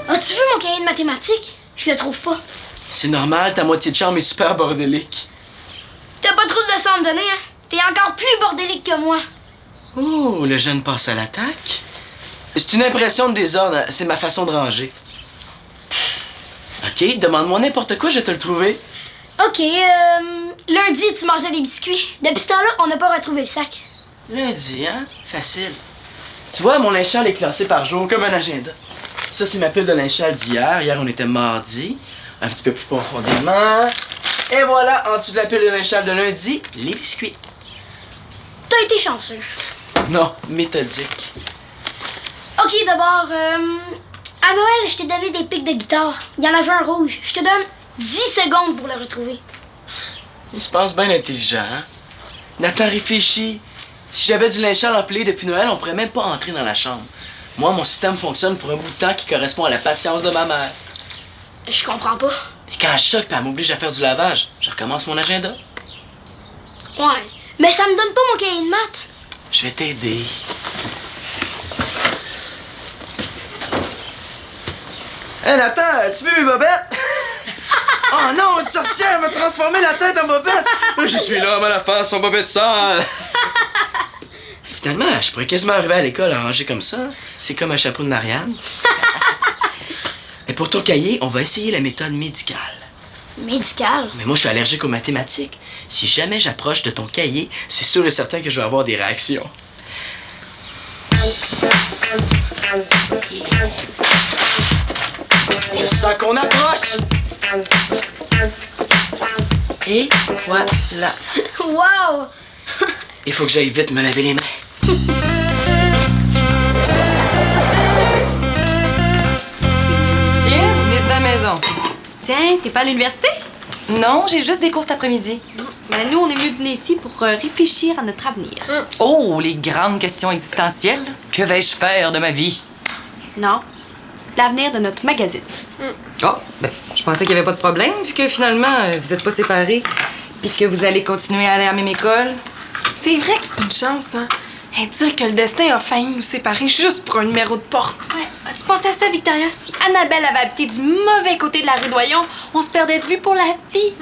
As-tu vu mon cahier de mathématiques? Je le trouve pas. C'est normal, ta moitié de chambre est super bordélique. T'as pas trop de leçons à me donner, hein? T'es encore plus bordélique que moi. Oh, le jeune passe à l'attaque. C'est une impression de désordre, c'est ma façon de ranger. OK, demande-moi n'importe quoi, je vais te le trouver. OK, lundi, tu mangeais des biscuits. Depuis ce temps-là, on n'a pas retrouvé le sac. Lundi, hein? Facile. Tu vois, mon linge sale est classé par jour, comme un agenda. Ça, c'est ma pile de linge sale d'hier. Hier, on était mardi. Un petit peu plus profondément. Et voilà, en dessous de la pile de linge sale de lundi, les biscuits. T'as été chanceux. Non, méthodique. OK, d'abord, à Noël, je t'ai donné des pics de guitare. Il y en avait un rouge. Je te donne 10 secondes pour le retrouver. Il se pense bien intelligent, hein? Nathan réfléchit. Si j'avais du linge sale empilé depuis Noël, on pourrait même pas entrer dans la chambre. Moi, mon système fonctionne pour un bout de temps qui correspond à la patience de ma mère. Je comprends pas. Et quand je choque et elle m'oblige à faire du lavage, je recommence mon agenda. Ouais, mais ça me donne pas mon cahier de maths. Je vais t'aider. Hé, Nathan, as-tu vu mes bobettes? Oh non, une sorcière m'a transformé la tête en bobette! Je suis l'homme à la face en bobette sale! Finalement, je pourrais quasiment arriver à l'école arrangé comme ça. C'est comme un chapeau de Marianne. Et pour ton cahier, on va essayer la méthode médicale. Médicale? Mais moi, je suis allergique aux mathématiques. Si jamais j'approche de ton cahier, c'est sûr et certain que je vais avoir des réactions. Je sens qu'on approche! Et voilà. Wow! Il faut que j'aille vite me laver les mains. Tiens, venez de la maison. Tiens, t'es pas à l'université? Non, j'ai juste des cours cet après-midi. Ben nous, on est mieux dîner ici pour réfléchir à notre avenir. Oh, les grandes questions existentielles. Que vais-je faire de ma vie? Non, l'avenir de notre magazine. Oh, ben, je pensais qu'il n'y avait pas de problème, vu que finalement, vous n'êtes pas séparés, puis que vous allez continuer à aller à la même école. C'est vrai que c'est une chance, hein? Et dire que le destin a failli nous séparer juste pour un numéro de porte. Ouais. As-tu pensé à ça, Victoria? Si Annabelle avait habité du mauvais côté de la rue Doyon, on se perdait de vue pour la vie.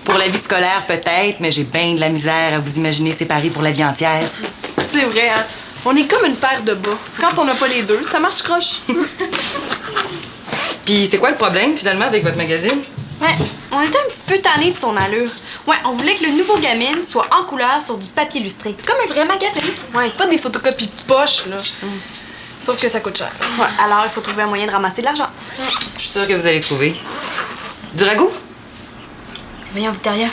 Pour la vie scolaire, peut-être, mais j'ai bien de la misère à vous imaginer séparés pour la vie entière. C'est vrai, hein? On est comme une paire de bas. Quand on n'a pas les deux, ça marche croche. Puis c'est quoi le problème, finalement, avec votre magazine? Ouais, on était un petit peu tannés de son allure. Ouais, on voulait que le nouveau Gamine soit en couleur sur du papier illustré, comme un vrai magazine. Ouais, pas des photocopies de poche, là. Sauf que ça coûte cher. Ouais, alors il faut trouver un moyen de ramasser de l'argent. Je suis sûre que vous allez trouver. Du ragoût? Voyons, Victoria,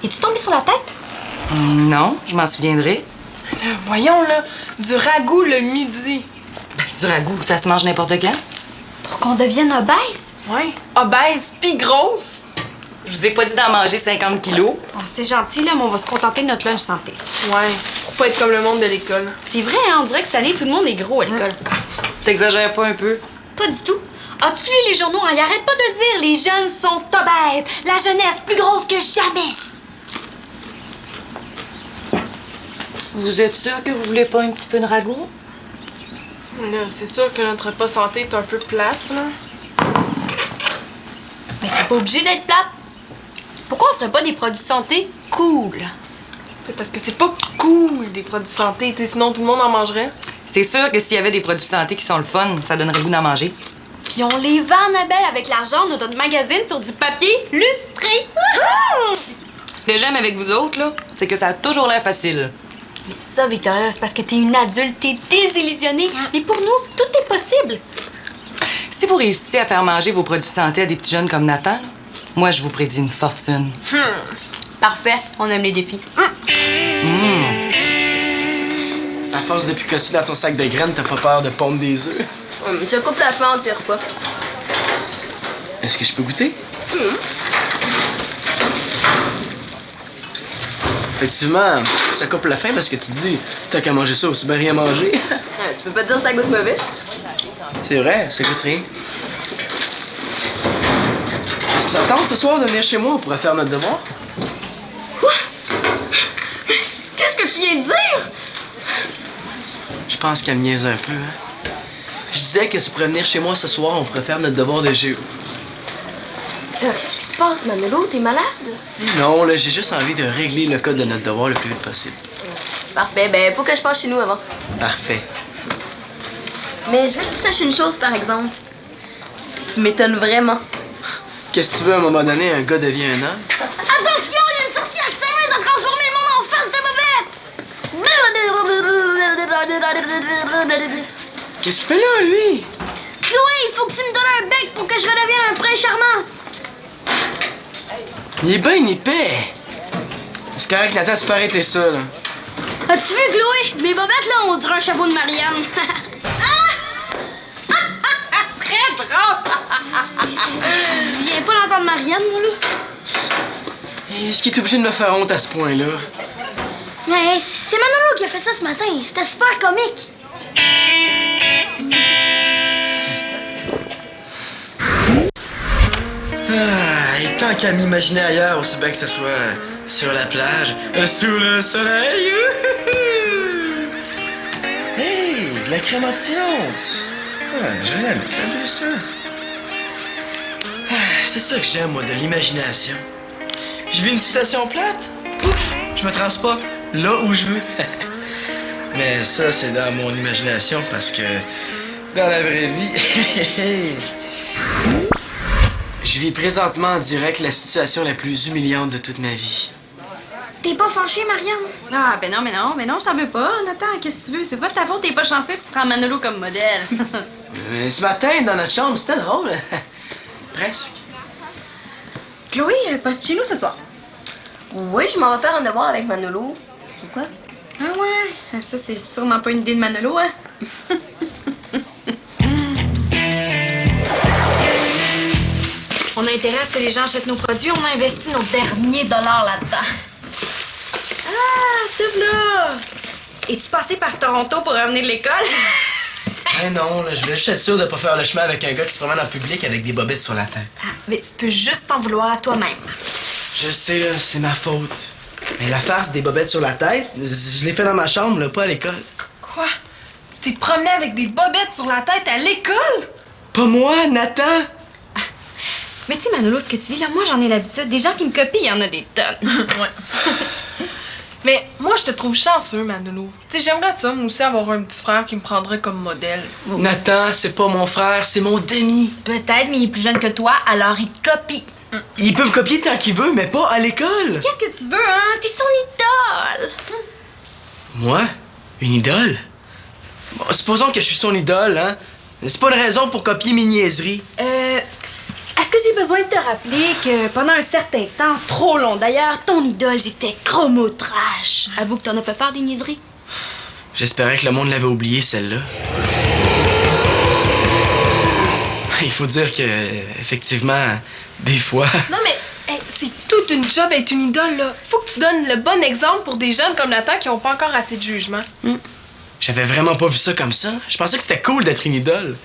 es-tu tombée sur la tête? Non, je m'en souviendrai. Voyons, là, du ragoût le midi. Ben, du ragoût, ça se mange n'importe quand. Pour qu'on devienne obèse? Ouais, obèse pis grosse. Je vous ai pas dit d'en manger 50 kilos. Oh, c'est gentil, là, mais on va se contenter de notre lunch santé. Ouais, pour pas être comme le monde de l'école. C'est vrai, hein, on dirait que cette année, tout le monde est gros à l'école. T'exagères pas un peu? Pas du tout. As-tu lu les journaux? Hein? Ils arrêtent pas de dire les jeunes sont obèses, la jeunesse plus grosse que jamais. Vous êtes sûr que vous voulez pas un petit peu de ragoût? Là, c'est sûr que notre repas santé est un peu plate, là. Mais c'est pas obligé d'être plate. Pourquoi on ferait pas des produits santé cool? Parce que c'est pas cool, des produits santé, t'sais, sinon tout le monde en mangerait. C'est sûr que s'il y avait des produits santé qui sont le fun, ça donnerait le goût d'en manger. Puis on les vend, Annabelle, avec l'argent de notre magazine sur du papier lustré. Ce que j'aime avec vous autres, là, c'est que ça a toujours l'air facile. Mais ça, Victoria, c'est parce que t'es une adulte, t'es désillusionnée. Mais pour nous, tout est possible. Si vous réussissez à faire manger vos produits santé à des petits jeunes comme Nathan, là, moi, je vous prédis une fortune. Parfait, on aime les défis. À force de picosser dans ton sac de graines, t'as pas peur de pondre des œufs? Je coupe la faim entre tes repas. Est-ce que je peux goûter? Effectivement, ça coupe la faim parce que tu dis, t'as qu'à manger ça, aussi bien rien manger. Tu peux pas dire ça goûte mauvais? C'est vrai, ça goûte rien. Est-ce que ça te tente ce soir de venir chez moi? On pourrait faire notre devoir? Quoi? Qu'est-ce que tu viens de dire? Je pense qu'elle me niaise un peu, hein. Je disais que tu pourrais venir chez moi ce soir, on pourrait faire notre devoir de géo. Qu'est-ce qui se passe, Manolo? T'es malade? Non, là, j'ai juste envie de régler le code de notre devoir le plus vite possible. Parfait, ben faut que je passe chez nous avant. Parfait. Mais je veux que tu saches une chose, par exemple. Tu m'étonnes vraiment. Qu'est-ce que tu veux, à un moment donné, un gars devient un homme? Attention, il y a une sorcière qui s'amuse à transformer le monde en face de bobette! Qu'est-ce qu'il fait là, lui? Chloé, il faut que tu me donnes un bec pour que je redevienne un prince charmant! Il est bien épais. C'est correct, Nathan, tu peux arrêter ça, là. As-tu vu, Chloé? Mes bobettes, là, on dirait un chapeau de Marianne. Très drôle! Je viens pas l'entendre Marianne, moi, là. Est-ce qu'il est obligé de me faire honte à ce point-là? Mais c'est Manolo qui a fait ça ce matin. C'était super comique. Et tant qu'à m'imaginer ailleurs, aussi bien que ce soit sur la plage, sous le soleil. Hey, de la crème anti-honte. Je vais la mettre la 200. C'est ça que j'aime, moi, de l'imagination. Je vis une situation plate, pouf, je me transporte là où je veux. Mais ça, c'est dans mon imagination parce que dans la vraie vie... Je vis présentement en direct la situation la plus humiliante de toute ma vie. T'es pas fâchée, Marianne? Ah, ben non, je t'en veux pas. Nathan, qu'est-ce que tu veux? C'est pas de ta faute, t'es pas chanceux, tu prends Manolo comme modèle. Mais ce matin, dans notre chambre, c'était drôle. Presque. Chloé, passe chez nous ce soir. Oui, je m'en vais faire un devoir avec Manolo. Pourquoi? Ah ouais? Ça, c'est sûrement pas une idée de Manolo, hein? On a intérêt à ce que les gens achètent nos produits. On a investi nos derniers dollars là-dedans. Ah, te voilà! Es-tu passé par Toronto pour revenir de l'école? Eh non, là, je voulais juste être sûr de pas faire le chemin avec un gars qui se promène en public avec des bobettes sur la tête. Ah, mais tu peux juste t'en vouloir à toi-même. Je sais, là, c'est ma faute. Mais la farce des bobettes sur la tête, je l'ai fait dans ma chambre, là, pas à l'école. Quoi? Tu t'es promené avec des bobettes sur la tête à l'école? Pas moi, Nathan! Mais tu sais, Manolo, ce que tu vis là, moi, j'en ai l'habitude. Des gens qui me copient, il y en a des tonnes. Ouais. Mais moi, je te trouve chanceux, Manolo. Tu sais, j'aimerais ça, moi aussi, avoir un petit frère qui me prendrait comme modèle. Nathan, c'est pas mon frère, c'est mon demi. Peut-être, mais il est plus jeune que toi, alors il te copie. Il peut me copier tant qu'il veut, mais pas à l'école. Qu'est-ce que tu veux, hein? T'es son idole! Moi? Une idole? Bon, supposons que je suis son idole, hein? C'est pas une raison pour copier mes niaiseries. Est-ce que j'ai besoin de te rappeler que pendant un certain temps, trop long d'ailleurs, ton idole, c'était Chromo Trash? Avoue que t'en as fait faire des niaiseries. J'espérais que le monde l'avait oublié, celle-là. Il faut dire que, effectivement, des fois... Non, mais hey, c'est toute une job être une idole, là. Faut que tu donnes le bon exemple pour des jeunes comme Nathan qui ont pas encore assez de jugement. J'avais vraiment pas vu ça comme ça. Je pensais que c'était cool d'être une idole.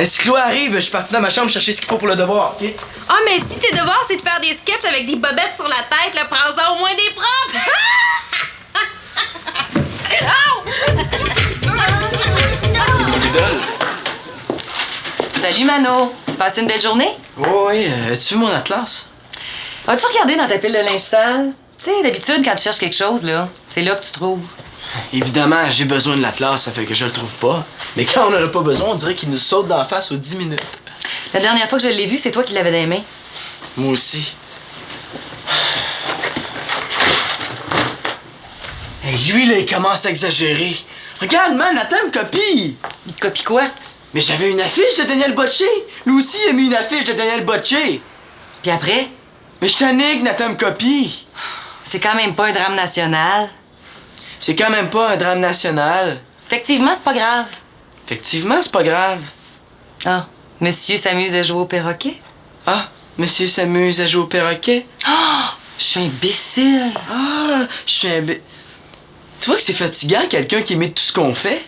Si Chloé arrive, je suis parti dans ma chambre chercher ce qu'il faut pour le devoir, OK? Ah, mais si tes devoirs, c'est de faire des sketchs avec des bobettes sur la tête, là, prends-en au moins des profs! Une idole? Salut, Mano. Passe une belle journée? Oh, oui, tu veux mon atlas? As-tu regardé dans ta pile de linge sale? Tu sais, d'habitude, quand tu cherches quelque chose, là, c'est là que tu trouves. Évidemment, j'ai besoin de l'atlas, ça fait que je le trouve pas. Mais quand on en a pas besoin, on dirait qu'il nous saute d'en face aux 10 minutes. La dernière fois que je l'ai vu, c'est toi qui l'avais dans les mains. Moi aussi. Et lui, là, il commence à exagérer. Regarde, man, Nathan me copie! Il te copie quoi? Mais j'avais une affiche de Daniel Bocce! Lui aussi, il a mis une affiche de Daniel Bocce! Puis après? Mais je t'ennique, Nathan me copie! C'est quand même pas un drame national. C'est quand même pas un drame national. Effectivement, c'est pas grave. Effectivement, c'est pas grave. Ah, monsieur s'amuse à jouer au perroquet? Ah, monsieur s'amuse à jouer au perroquet? Ah! Je suis imbécile! Ah, je suis un... Tu vois que c'est fatigant, quelqu'un qui imite tout ce qu'on fait?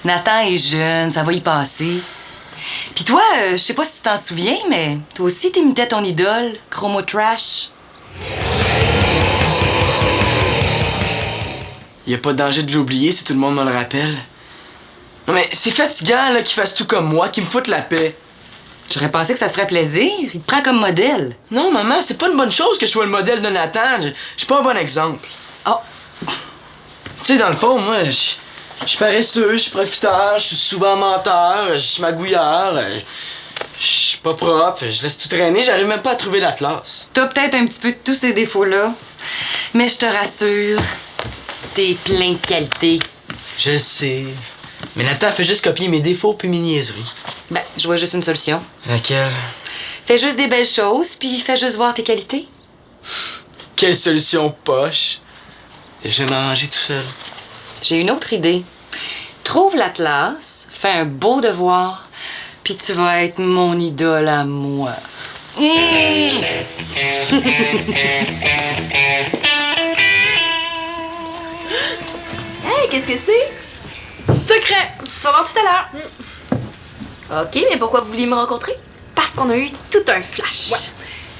Nathan est jeune, ça va y passer. Puis toi, je sais pas si tu t'en souviens, mais toi aussi t'imitais ton idole, Chromo Trash. Y a pas de danger de l'oublier si tout le monde me le rappelle. Non, mais c'est fatigant, là, qu'il fasse tout comme moi, qu'il me foute la paix. J'aurais pensé que ça te ferait plaisir. Il te prend comme modèle. Non, maman, c'est pas une bonne chose que je sois le modèle de Nathan. Je suis pas un bon exemple. Oh, Tu sais, dans le fond, moi, je suis paresseux, je suis profiteur, je suis souvent menteur, je suis magouilleur, je suis pas propre, je laisse tout traîner, j'arrive même pas à trouver la classe. t'as peut-être un petit peu de tous ces défauts-là. Mais je te rassure, t'es plein de qualités. Je le sais. Mais Nathan fait juste copier mes défauts puis mes niaiseries. Ben, je vois juste une solution. Laquelle? Fais juste des belles choses, puis fais juste voir tes qualités. Quelle solution poche? Je vais m'arranger tout seul. J'ai une autre idée. Trouve l'atlas, fais un beau devoir, puis tu vas être mon idole à moi. Hey, qu'est-ce que c'est? Secret! Tu vas voir tout à l'heure. Ok, mais pourquoi vous vouliez me rencontrer? Parce qu'on a eu tout un flash.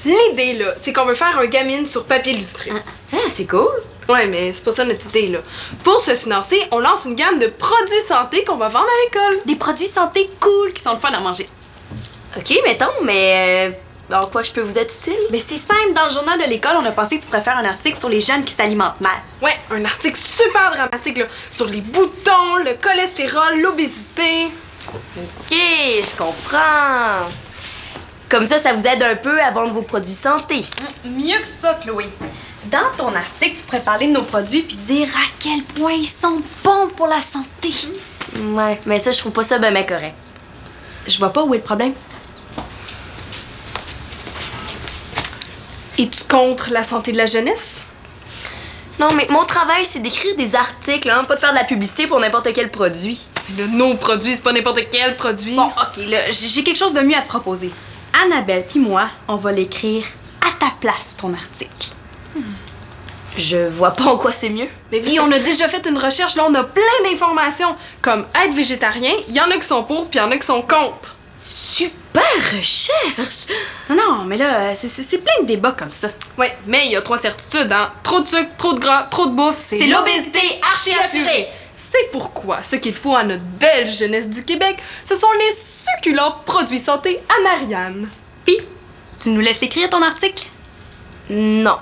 L'idée, là, c'est qu'on veut faire un gamine sur papier illustré. Ah, c'est cool. Ouais, mais c'est pas ça notre idée, là. Pour se financer, on lance une gamme de produits santé qu'on va vendre à l'école. Des produits santé cool qui sont le fun à manger. Ok, mettons, mais en quoi je peux vous être utile? Mais c'est simple, dans le journal de l'école, on a pensé que tu pourrais faire un article sur les jeunes qui s'alimentent mal. Ouais, un article super dramatique, là, sur les boutons, le cholestérol, l'obésité. Ok, je comprends. Comme ça vous aide un peu à vendre vos produits santé. Mieux que ça, Chloé. Dans ton article, tu pourrais parler de nos produits puis dire à quel point ils sont bons pour la santé. Ouais, mais ça, je trouve pas ça ben correct. Je vois pas où est le problème. Es-tu contre la santé de la jeunesse? Non, mais mon travail, c'est d'écrire des articles, hein, pas de faire de la publicité pour n'importe quel produit. Là, nos produits, c'est pas n'importe quel produit. Bon, ok, là, j'ai quelque chose de mieux à te proposer. Annabelle puis moi, on va l'écrire à ta place, ton article. Je vois pas en quoi c'est mieux. Mais oui, on a déjà fait une recherche, là, on a plein d'informations. Comme être végétarien, il y en a qui sont pour, puis il y en a qui sont contre. Super recherche! Non, mais là, c'est plein de débats comme ça. Ouais, mais il y a 3 certitudes, hein. Trop de sucre, trop de gras, trop de bouffe, c'est l'obésité archi assurée. C'est pourquoi ce qu'il faut à notre belle jeunesse du Québec, ce sont les succulents produits santé Anariane. Puis, tu nous laisses écrire ton article? Non.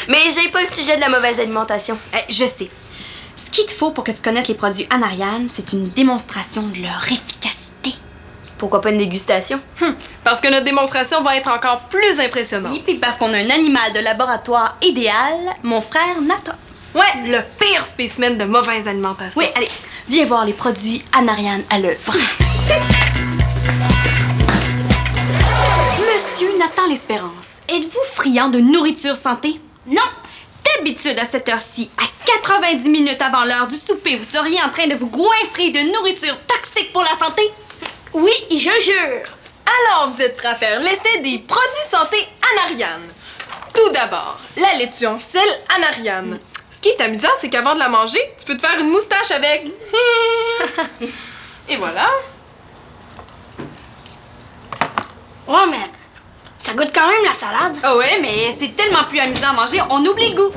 Mais j'ai pas le sujet de la mauvaise alimentation. Je sais. Ce qu'il te faut pour que tu connaisses les produits Anariane, c'est une démonstration de leur efficacité. Pourquoi pas une dégustation? Parce que notre démonstration va être encore plus impressionnante. Oui, puis parce qu'on a un animal de laboratoire idéal, mon frère Nathan. Ouais, le pire spécimen de mauvaise alimentation. Oui, allez, viens voir les produits Anariane à l'œuvre. Monsieur Nathan L'Espérance, êtes-vous friand de nourriture santé? Non! D'habitude, à cette heure-ci, à 90 minutes avant l'heure du souper, vous seriez en train de vous goinfrer de nourriture toxique pour la santé? Oui, je jure! Alors, vous êtes prêts à faire l'essai des produits santé Anariane. Tout d'abord, la laitue en ficelle Anariane. Ce qui est amusant, c'est qu'avant de la manger, tu peux te faire une moustache avec. Et voilà. Ouais, mais ça goûte quand même la salade. Ah ouais, mais c'est tellement plus amusant à manger, on oublie le goût.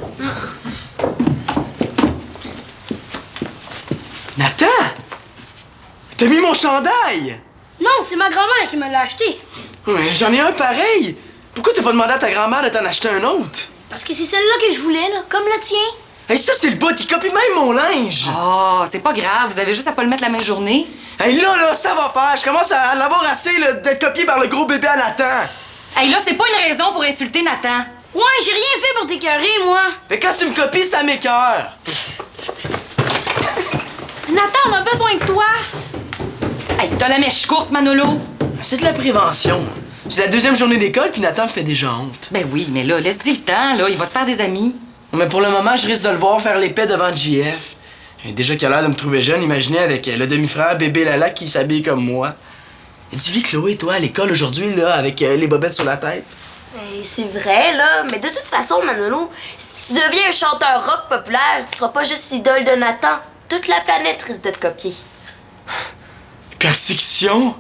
Nathan! T'as mis mon chandail! Non, c'est ma grand-mère qui me l'a acheté. Ouais, j'en ai un pareil! Pourquoi t'as pas demandé à ta grand-mère de t'en acheter un autre? Parce que c'est celle-là que je voulais, là, comme le tien. Hey, ça, c'est le bout, il copie même mon linge! Oh, c'est pas grave, vous avez juste à pas le mettre la même journée. Hey, là, ça va faire! Je commence à l'avoir assez là, d'être copié par le gros bébé à Nathan! Hey, là, c'est pas une raison pour insulter Nathan. Ouais, j'ai rien fait pour t'écœurer, moi. Mais quand tu me copies, ça m'écoeure! Nathan, on a besoin de toi. Hey, t'as la mèche courte, Manolo. C'est de la prévention. C'est la 2e journée d'école, puis Nathan me fait déjà honte. Ben oui, mais là, laisse-y le temps, là, il va se faire des amis. Mais pour le moment, je risque de le voir faire l'épée devant JF. Et déjà qu'il a l'air de me trouver jeune, imaginez avec le demi-frère bébé Lala qui s'habille comme moi. Et tu vis Chloé, toi, à l'école aujourd'hui, là, avec les bobettes sur la tête? C'est vrai, là, mais de toute façon, Manolo, si tu deviens un chanteur rock populaire, tu seras pas juste l'idole de Nathan. Toute la planète risque de te copier. Persécution?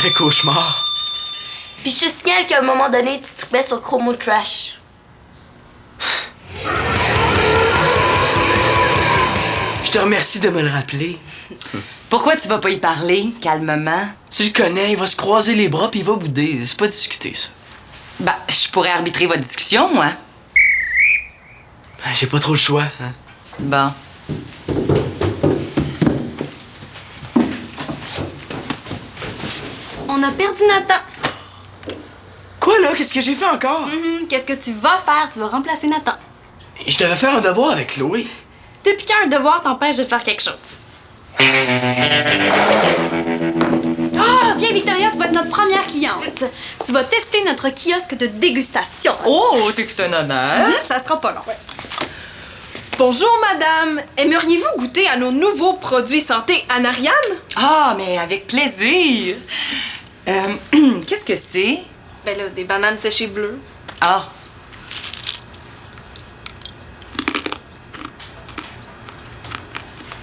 vrai cauchemar. Puis je te signale qu'à un moment donné, tu tripais sur Chromo Trash. Je te remercie de me le rappeler. Pourquoi tu vas pas y parler, calmement? Tu le connais, il va se croiser les bras puis il va bouder. C'est pas discuter, ça. Ben, je pourrais arbitrer votre discussion, moi. J'ai pas trop le choix, hein. Bon. On a perdu Nathan. Quoi, là? Qu'est-ce que j'ai fait encore? Qu'est-ce que tu vas faire? Tu vas remplacer Nathan. Je devais faire un devoir avec Chloé. Depuis qu'un devoir t'empêche de faire quelque chose. Ah, viens Victoria, tu vas être notre première cliente. Tu vas tester notre kiosque de dégustation. Oh, c'est tout un honneur. Ça sera pas long. Bonjour, madame. Aimeriez-vous goûter à nos nouveaux produits santé Anariane? Ah, mais avec plaisir. Qu'est-ce que c'est? Ben là, des bananes séchées bleues. Ah.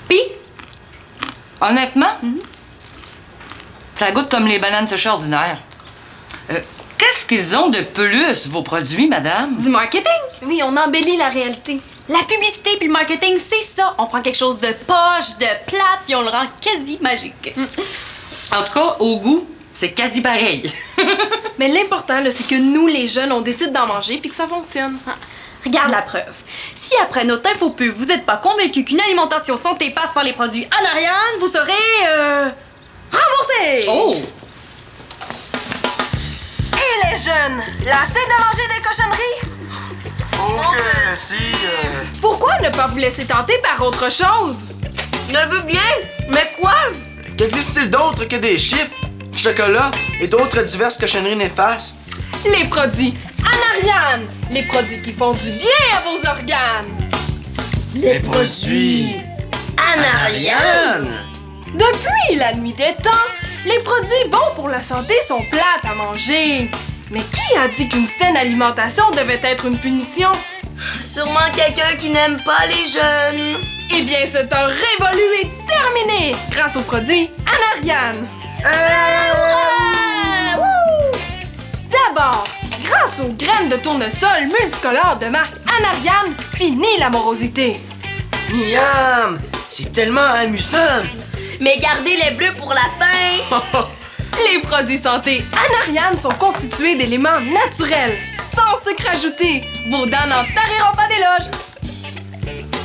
Puis, Honnêtement, ça goûte comme les bananes séchées ordinaires. Qu'est-ce qu'ils ont de plus, vos produits, madame? du marketing. Oui, on embellit la réalité. La publicité puis le marketing, c'est ça. On prend quelque chose de poche, de plate, puis on le rend quasi magique. En tout cas, au goût, c'est quasi pareil. Mais l'important, là, c'est que nous, les jeunes, on décide d'en manger puis que ça fonctionne. Regarde la preuve. Si après notre infopub, vous n'êtes pas convaincu qu'une alimentation santé passe par les produits Anariane, vous serez remboursé. Oh! Et les jeunes, lassés de manger des cochonneries? Ok, si... Pourquoi ne pas vous laisser tenter par autre chose? Je le veux bien, mais quoi? Qu'existe-t-il d'autre que des chips, chocolat et d'autres diverses cochonneries néfastes? Les produits Anariane! Les produits qui font du bien à vos organes! Les produits... Anariane! Depuis la nuit des temps, les produits bons pour la santé sont plates à manger. Mais qui a dit qu'une saine alimentation devait être une punition? Sûrement quelqu'un qui n'aime pas les jeunes. Eh bien, ce temps révolu est terminé grâce aux produits Anariane. D'abord, grâce aux graines de tournesol multicolores de marque Anariane, fini la morosité. Miam! C'est tellement amusant! Mais gardez les bleus pour la fin. Les produits santé Anariane sont constitués d'éléments naturels, sans sucre ajouté. Vos dents n'en tariront pas d'éloges.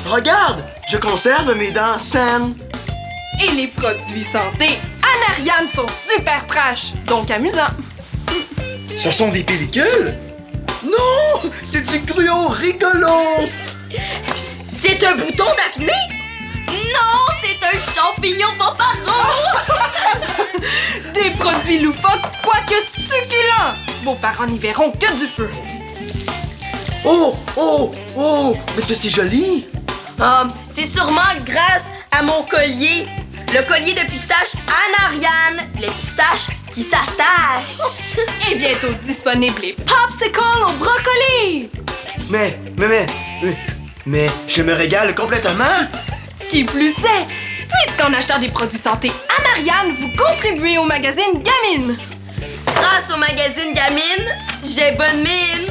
Regarde! Je conserve mes dents saines! Et les produits santé Anariane sont super trash, donc amusants. Ce sont des pellicules? Non! C'est du gruau rigolo! C'est un bouton d'acné? Non, c'est un champignon fanfaron. Des produits loufoques, quoique succulents. Vos parents n'y verront que du feu. Oh! Oh! Oh! Mais ça, c'est joli! C'est sûrement grâce à mon collier. Le collier de pistache Anariane. Les pistaches qui s'attachent. Et bientôt disponibles les popsicles au brocoli. Mais, je me régale complètement! Qui plus est, puisqu'en achetant des produits santé Anariane, vous contribuez au magazine Gamine. Grâce au magazine Gamine, j'ai bonne mine.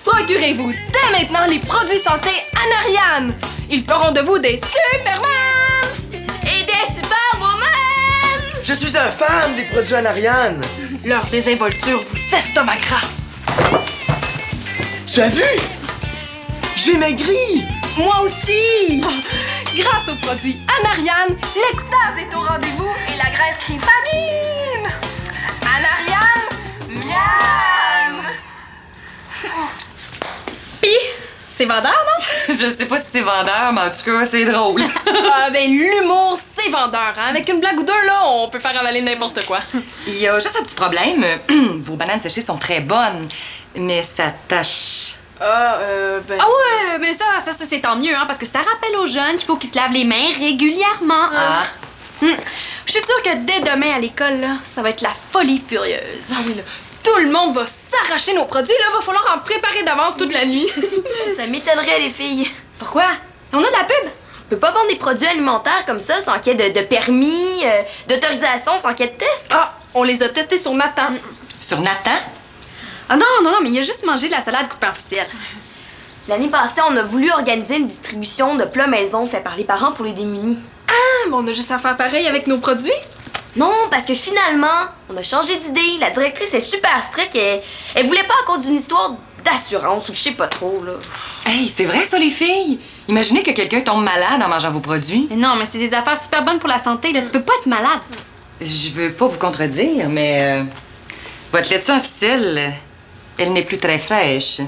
Procurez-vous dès maintenant les produits santé Anariane. Ils feront de vous des Superman. Et des Superwoman. Je suis un fan des produits Anariane! Leur désinvolture vous estomacera. Tu as vu? J'ai maigri! Moi aussi! Grâce aux produits Anariane, l'extase est au rendez-vous et la graisse crie famine! Anariane, miam! Puis, c'est vendeur, non? Je sais pas si c'est vendeur, mais en tout cas, c'est drôle. Ah ben l'humour, c'est vendeur, hein? Avec une blague ou deux, là, on peut faire avaler n'importe quoi. Il y a juste un petit problème. Vos bananes séchées sont très bonnes, mais ça tâche. Ah, ben... Ah ouais, mais ça c'est tant mieux, hein, parce que ça rappelle aux jeunes qu'il faut qu'ils se lavent les mains régulièrement. Ah. Je suis sûre que dès demain à l'école, là, ça va être la folie furieuse. Ah oui, là, tout le monde va s'arracher nos produits, là, va falloir en préparer d'avance toute la nuit. Ça m'étonnerait, les filles. Pourquoi? On a de la pub? On peut pas vendre des produits alimentaires comme ça sans qu'il y ait de permis, d'autorisation, sans qu'il y ait de test. Ah, on les a testés sur Nathan. Sur Nathan? Ah non, mais il a juste mangé de la salade coupée en ficelle. L'année passée, on a voulu organiser une distribution de plats maison faits par les parents pour les démunis. Ah, mais on a juste à faire pareil avec nos produits. Non, parce que finalement, on a changé d'idée. La directrice est super stricte et elle voulait pas à cause d'une histoire d'assurance ou je sais pas trop, là. Hey, c'est vrai ça, les filles? Imaginez que quelqu'un tombe malade en mangeant vos produits. Mais non, mais c'est des affaires super bonnes pour la santé, là. Tu peux pas être malade. Je veux pas vous contredire, mais votre laitue en ficelle, elle n'est plus très fraîche.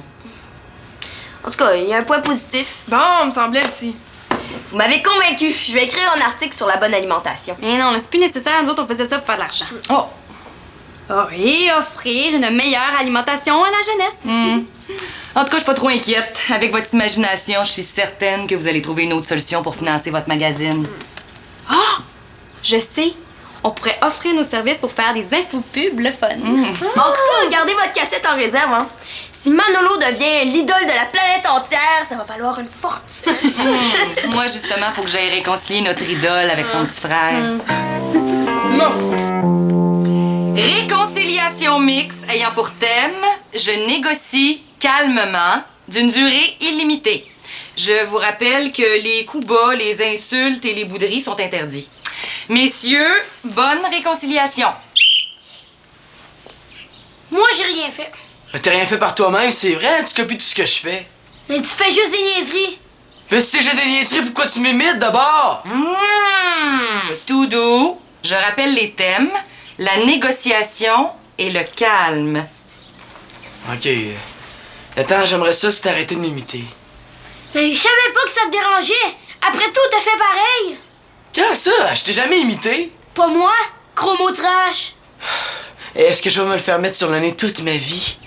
En tout cas, il y a un point positif. Bon, me semblait aussi. Vous m'avez convaincu. Je vais écrire un article sur la bonne alimentation. Mais non, mais c'est plus nécessaire. Nous autres, on faisait ça pour faire de l'argent. Oh! Oh, et offrir une meilleure alimentation à la jeunesse. En tout cas, je suis pas trop inquiète. Avec votre imagination, je suis certaine que vous allez trouver une autre solution pour financer votre magazine. Je sais. On pourrait offrir nos services pour faire des infopubs le fun. En tout cas, gardez votre cassette en réserve, hein. Si Manolo devient l'idole de la planète entière, ça va valoir une fortune. Moi, justement, faut que j'aille réconcilier notre idole avec son petit frère. Réconciliation mixte ayant pour thème « Je négocie calmement d'une durée illimitée ». Je vous rappelle que les coups bas, les insultes et les bouderies sont interdits. Messieurs, bonne réconciliation. Moi, j'ai rien fait. Mais t'as rien fait par toi-même, c'est vrai, tu copies tout ce que je fais. Mais tu fais juste des niaiseries. Mais si j'ai des niaiseries, pourquoi tu m'imites d'abord? Tout doux. Je rappelle les thèmes, la négociation et le calme. Ok. Attends, j'aimerais ça si t'arrêtais de m'imiter. Mais je savais pas que ça te dérangeait. Après tout, t'as fait pareil. Quand ça? Je t'ai jamais imité. Pas moi, chromo trash. Est-ce que je vais me le faire mettre sur le nez toute ma vie?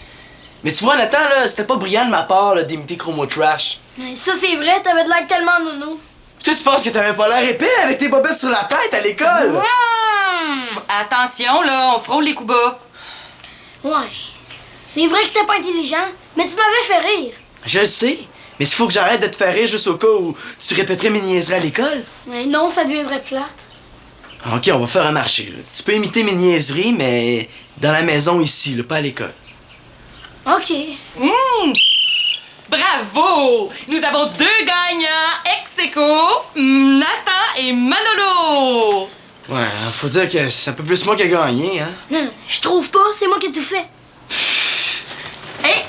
Mais tu vois, Nathan, là, c'était pas brillant de ma part là, d'imiter Chromo Trash. Mais ça, c'est vrai, t'avais de l'air tellement nono. Toi, tu penses que t'avais pas l'air épais avec tes bobettes sur la tête à l'école? Attention, là, on frôle les coups bas. Ouais. C'est vrai que c'était pas intelligent, mais tu m'avais fait rire. Je le sais. Mais s'il faut que j'arrête de te faire rire juste au cas où tu répéterais mes niaiseries à l'école. Mais non, ça deviendrait plate. Ok, on va faire un marché. Là. Tu peux imiter mes niaiseries, mais dans la maison ici, là, pas à l'école. Ok. Bravo! Nous avons 2 gagnants ex aequo, Nathan et Manolo. Ouais, faut dire que c'est un peu plus moi qui ai gagné, hein? Non, je trouve pas, c'est moi qui ai tout fait. Et